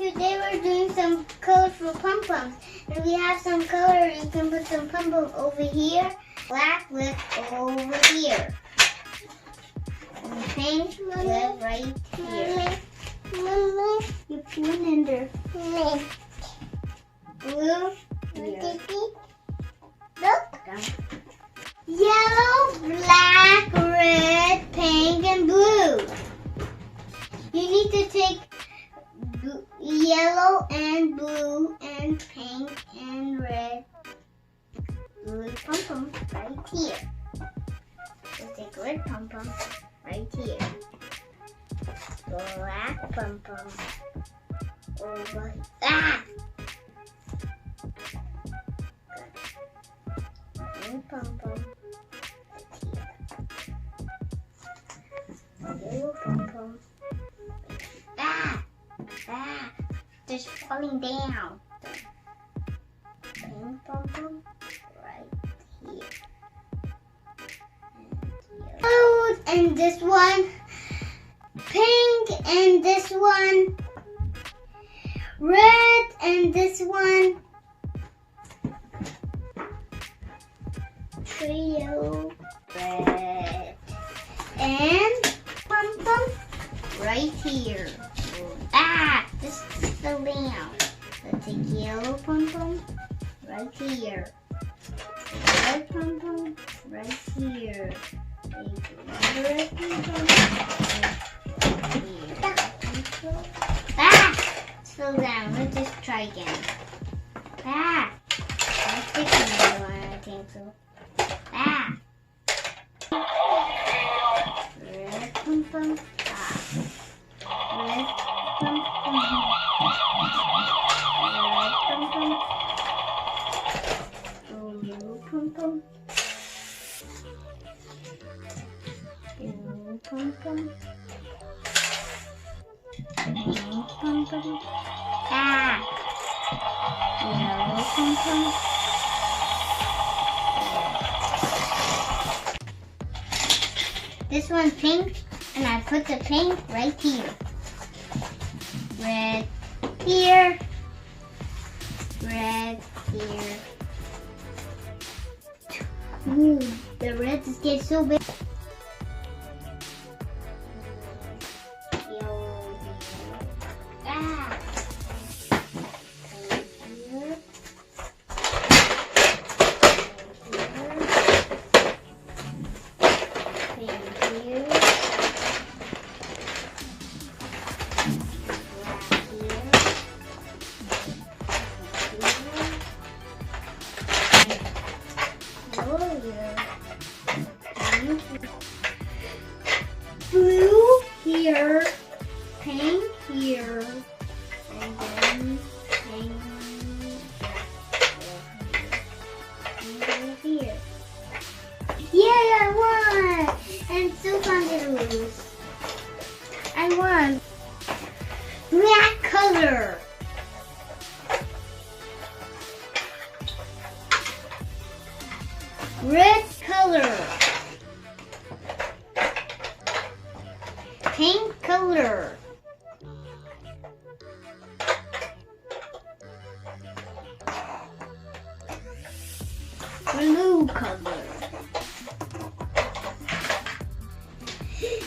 Today we're doing some colorful pom-poms. And we have some color. You can put some pom-pom over here. Black lip over here. And pink lip right here. You put one in there. Blue here. Look. Yellow, black, red, pink, and blue. You need to take yellow and blue and pink and red blue pom-pom right here. So take red pom-pom right here. Black pom-pom over that. Pink pom-pom right here. Yellow pom-pom. Just falling down. Pink pom-pom right here. Oh, and this one. Pink and this one. Red and this one. Trio. Red. And pom-pom right here. This fell down. Let's take yellow pom-pom right here. Red pom-pom right here. Take red pom-pom right here. It's fell down. Let's just try again. Let's take another one, I think so. Red pom-pom. Red blue pom-pom, blue pom-pom, pink pom-pom, yellow pom-pom. This one's pink, and I put the pink right here. Red here, red here. Ooh, the red is getting so big. Yellow. Here. Pink here. Blue here, pink here, and then pink here. Yay, I won! And so fun to lose. I won. Black color. Red color. Pink color. Blue color.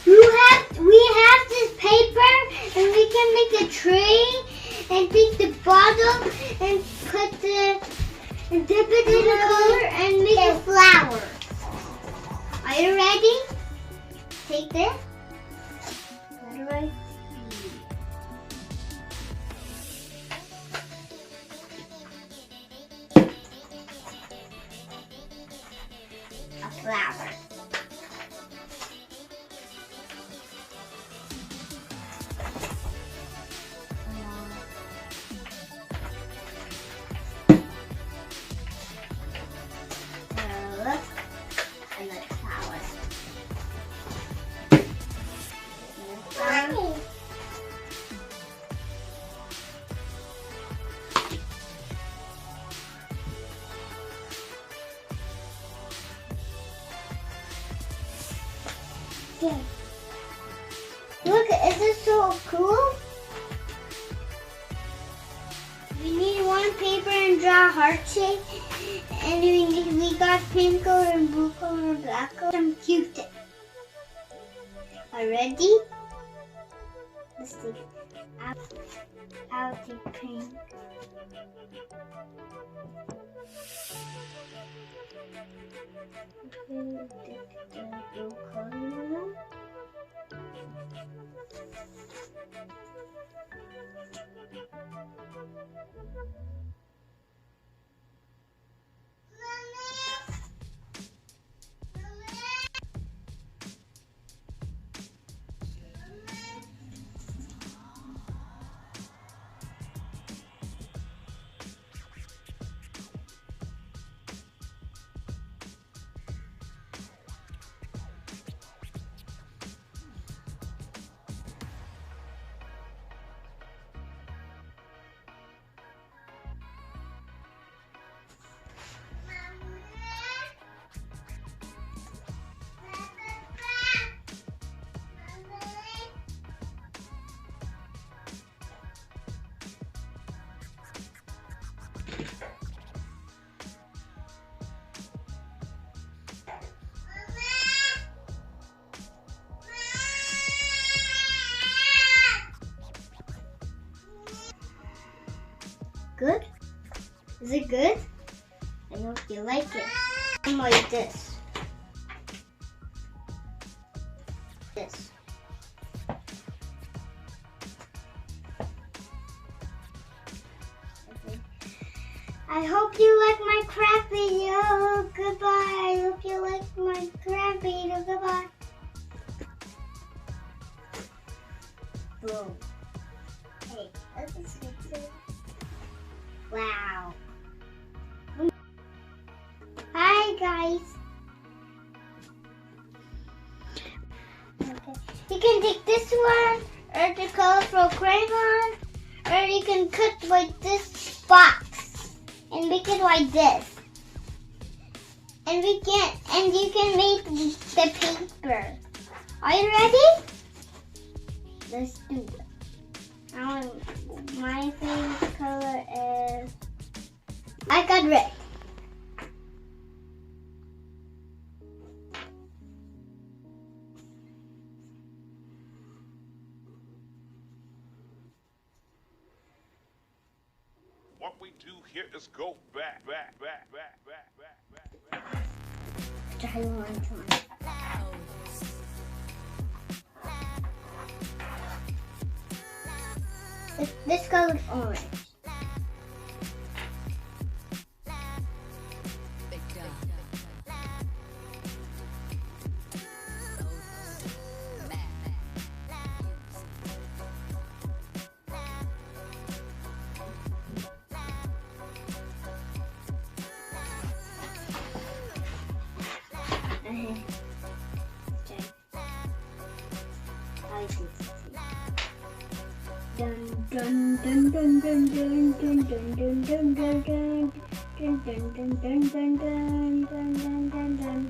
We have this paper and we can make a tree and take the bottle and dip it in the color and make a flower. Are you ready? Take this. Right. A flower. Look, and the flower. Yeah. Look, is this so cool? draw a heart shape, and we got pink color and blue color and black color. Some Q-tip. Are you ready? Let's take it. I'll take pink. Okay, take the blue color. Good? Is it good? I hope you like it. I'm like this. This. Okay. I hope you like my craft video. Goodbye. I hope you like my craft video. Goodbye. Boom. Hey, let's just fix it. Wow. Hi guys. Okay. You can take this one or the colorful crayon, or you can cut like this box and make it like this. And you can make the paper. Are you ready? Let's do it. My favorite color is, I got red. What we do here is go back. Try one. This color is orange. Dun dun dun dun dun dun dun dun dun dun dun dun dun dun dun dun dun dun dun dun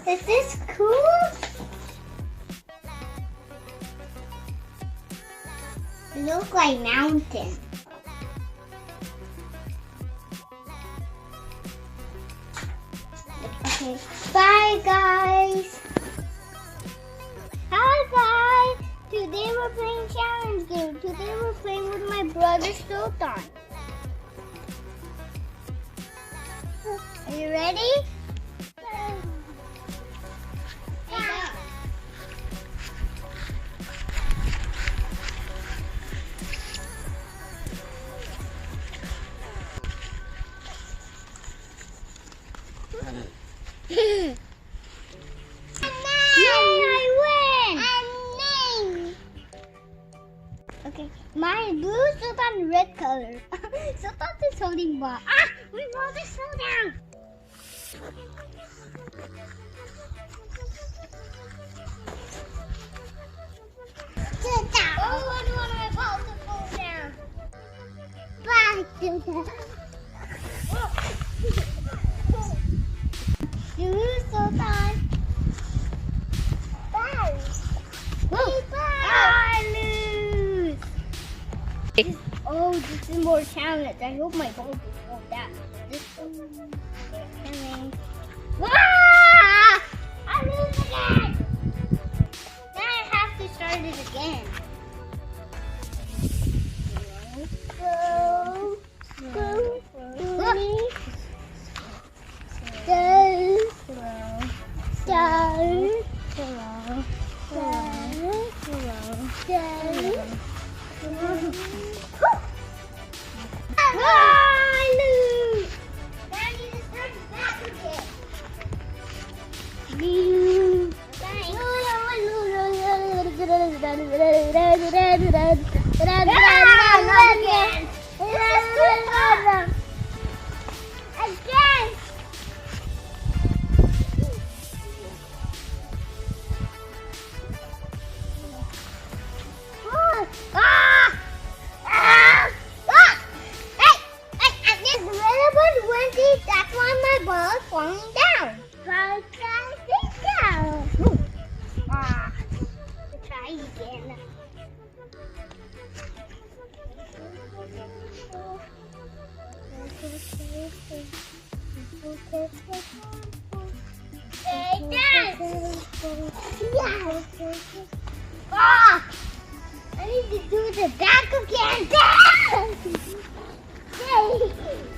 Is this cool? It looks like mountain. Okay, bye guys. Hi guys. Today we're playing challenge game. Today we're playing with my brother Sultan. Are you ready? Okay, my blue Sultan red color. Sultan is holding ball. My brother fell down. Sit down. Oh, I don't want my ball to fall down. You lose so time. I lose. Oh, this is more challenge. I hope my ball will fall down. This one. Coming. Ah! I lose again. Now I have to start it again. Go. Again. That's why my ball is falling down. Try down. Try again. Hey, Dad! Yeah. I need to do the back again. Dad! Yay!